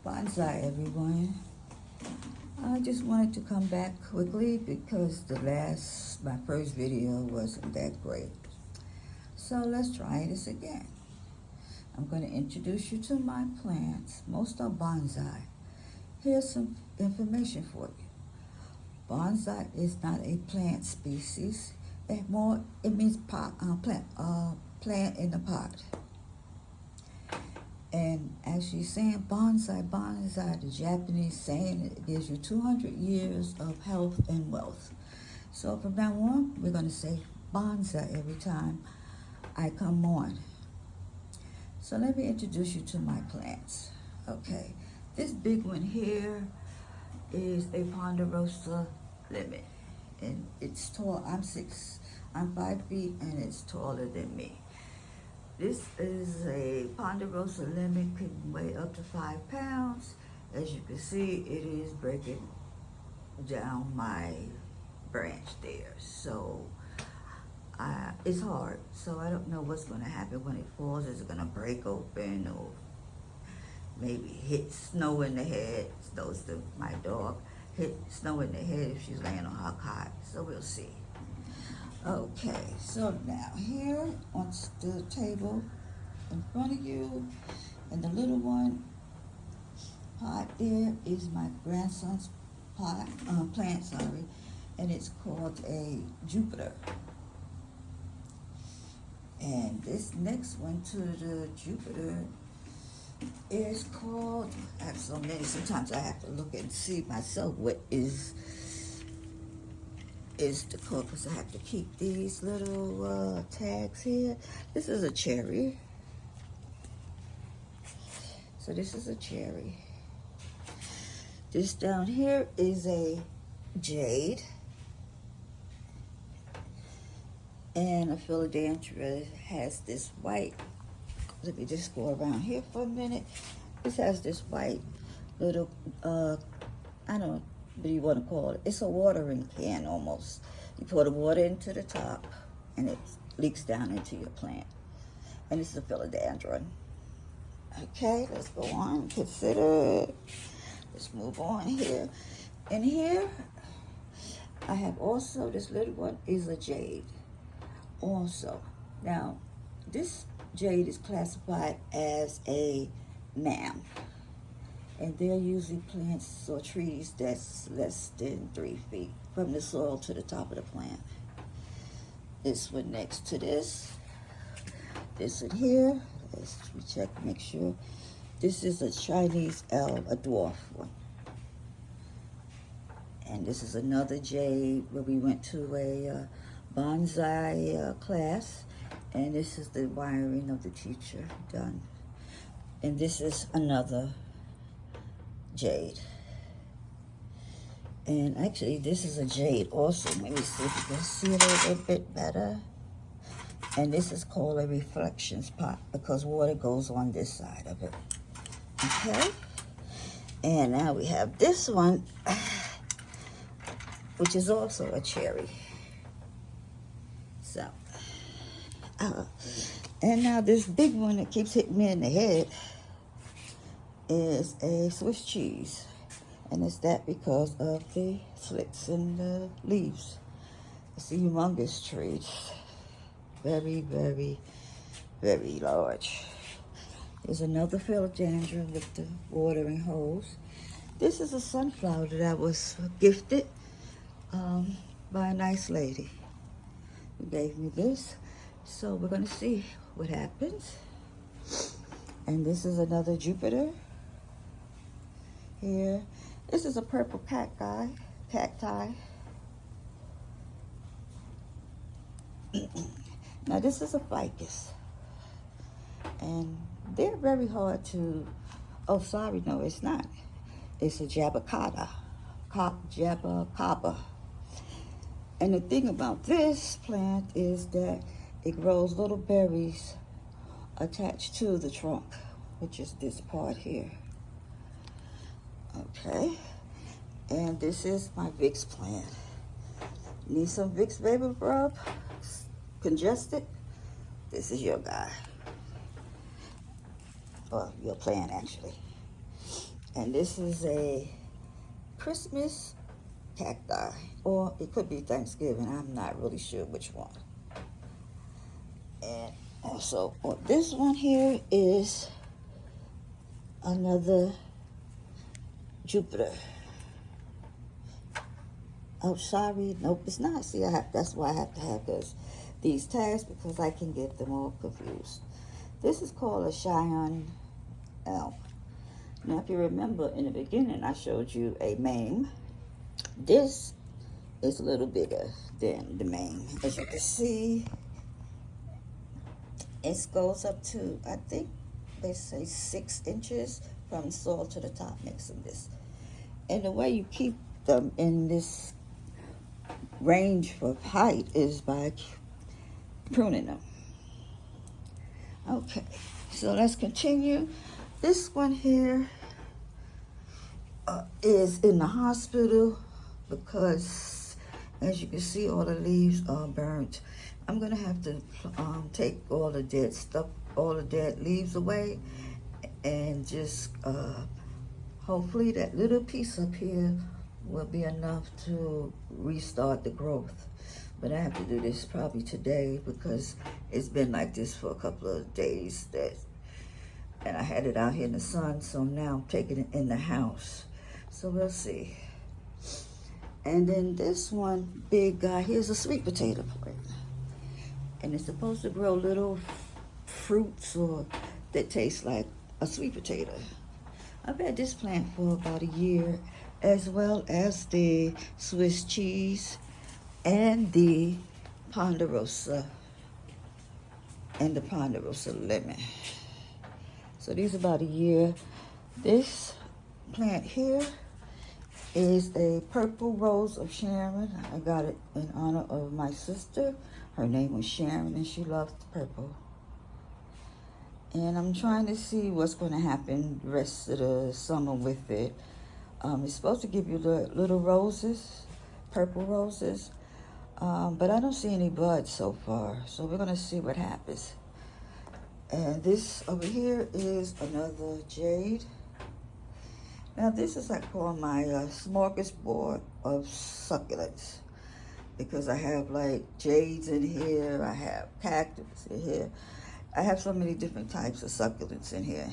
Bonsai, everyone. I just wanted to come back quickly because my first video wasn't that great. So let's try this again. I'm going to introduce you to my plants. Most are bonsai. Here's some information for you. Bonsai is not a plant species. It means plant in a pot. And actually saying bonsai, the Japanese saying it gives you 200 years of health and wealth. So from now on, we're going to say bonsai every time I come on. So let me introduce you to my plants. Okay, this big one here is a ponderosa lemon. And it's tall. I'm 5 feet and it's taller than me. This is a ponderosa lemon, can weigh up to 5 pounds. As you can see, it is breaking down my branch there. So it's hard. So I don't know what's going to happen when it falls. Is it going to break open or maybe hit snow in the head? My dog hit snow in the head if she's laying on her cot. So we'll see. Okay, so now here on the table in front of you, and the little one pot there is my grandson's plant, and it's called a Jupiter. And this next one to the Jupiter is called, I have so many, sometimes I have to look and see myself what is the code, because I have to keep these little tags here. This is a cherry. So this is a cherry. This down here is a jade. And a philodendron has this white, let me just go around here for a minute. This has this white little, I don't know what you want to call it. It's a watering can almost. You pour the water into the top and it leaks down into your plant. And this is a philodendron. Okay, let's go on, consider it. Let's move on here. And here, I have also, this little one is a jade also. Now, this jade is classified as a NAM. And they're usually plants or trees that's less than 3 feet from the soil to the top of the plant. This one next to this one here, let's check, make sure. This is a Chinese elm, a dwarf one. And this is another jade where we went to a bonsai class. And this is the wiring of the teacher done. And this is another jade. And actually this is a jade also. Let me see if you can see it a little bit better. And this is called a reflections pot because water goes on this side of it. Okay. And now we have this one, which is also a cherry. So, and now this big one that keeps hitting me in the head is a Swiss cheese. And it's that because of the slits in the leaves. It's a humongous tree. Very, very, very large. There's another philodendron with the watering hose. This is a sunflower that I was gifted by a nice lady who gave me this. So we're going to see what happens. And this is another Jupiter. Here. This is a purple cacti. Now this is a ficus. And they're very hard to, oh sorry, no it's not. It's a jabacata. Jabacaba. And the thing about this plant is that it grows little berries attached to the trunk, which is this part here. Okay, and this is my Vicks plant. Need some Vicks Vapor Rub? Congested? This is your guy. Or your plant, actually. And this is a Christmas cacti, or it could be Thanksgiving. I'm not really sure which one. And also, this one here is another Jupiter. Oh, sorry, nope, it's not. See, that's why I have to have these tags, because I can get them all confused. This is called a Cheyenne elm. Now, if you remember in the beginning, I showed you a mame. This is a little bigger than the mame. As you can see, it goes up to, I think they say 6 inches from the soil to the top next to this. And the way you keep them in this range of height is by pruning them. Okay, so let's continue. This one here is in the hospital because, as you can see, all the leaves are burnt. I'm gonna have to take all the dead stuff, all the dead leaves away, and just hopefully that little piece up here will be enough to restart the growth. But I have to do this probably today because it's been like this for a couple of days, and I had it out here in the sun, so now I'm taking it in the house. So we'll see. And then this one big guy, here's a sweet potato plant. And it's supposed to grow little fruits that taste like a sweet potato. I've had this plant for about a year, as well as the Swiss cheese and the ponderosa lemon. So these are about a year. This plant here is a purple rose of Sharon. I got it in honor of my sister. Her name was Sharon, and she loved purple. And I'm trying to see what's going to happen the rest of the summer with it. It's supposed to give you the little roses, purple roses, but I don't see any buds so far. So we're going to see what happens. And this over here is another jade. Now this is like call my smorgasbord of succulents, because I have like jades in here, I have cactus in here. I have so many different types of succulents in here.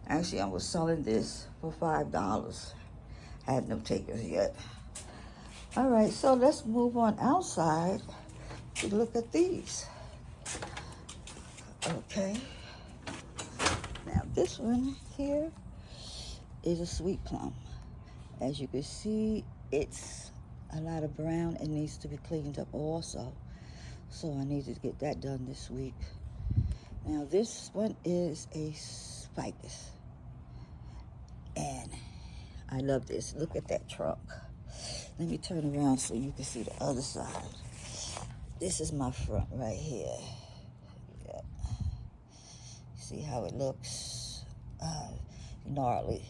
Actually, I was selling this for $5. I had no takers yet. All right, so let's move on outside to look at these. Okay. Now this one here is a sweet plum. As you can see, it's a lot of brown and needs to be cleaned up also. So I need to get that done this week. Now this one is a ficus. And I love this. Look at that trunk. Let me turn around so you can see the other side. This is my front right here. Yeah. See how it looks? Gnarly.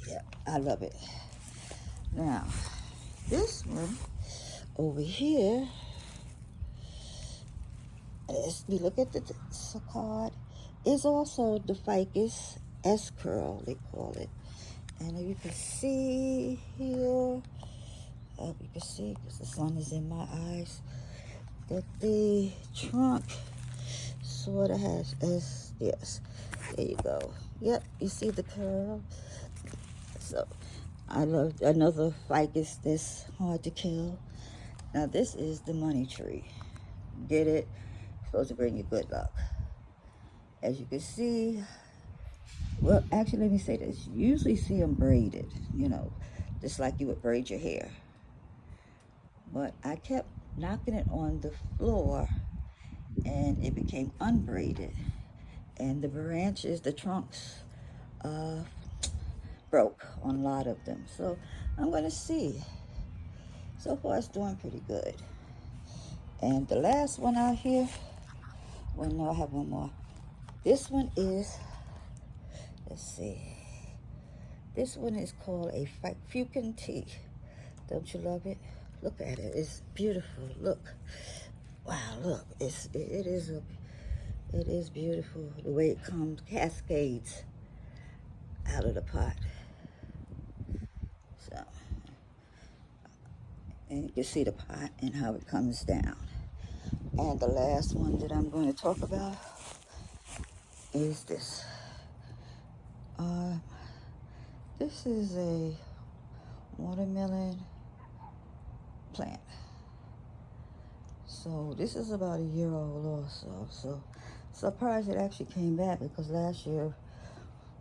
Yeah, I love it. Now, this one over here, as we look at the card, is also the ficus S-curl, they call it. And you can see here, you can see, because the sun is in my eyes, that the trunk sort of has yes, there you go. Yep, you see the curl. So I love another ficus that's hard to kill. Now this is the money tree. Get it? It's supposed to bring you good luck. As you can see, well, actually, let me say this. You usually see them braided, just like you would braid your hair. But I kept knocking it on the floor, and it became unbraided. And the branches, the trunks, broke on a lot of them. So I'm going to see. So far, it's doing pretty good. And the last one out here, well, no, I have one more. This one is, let's see. This one is called a Fucking tea. Don't you love it? Look at it. It's beautiful. Look. Wow, look. It is beautiful the way it comes, cascades. out of the pot. So, and you can see the pot and how it comes down. And the last one that I'm going to talk about is this. This is a watermelon plant. So this is about a year old also. So surprised it actually came back, because last year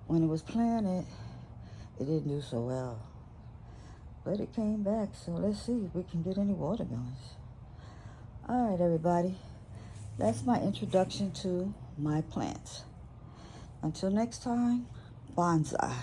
when it was planted, it didn't do so well. But it came back, so let's see if we can get any watermelons. All right, everybody. That's my introduction to my plants. Until next time, bonsai.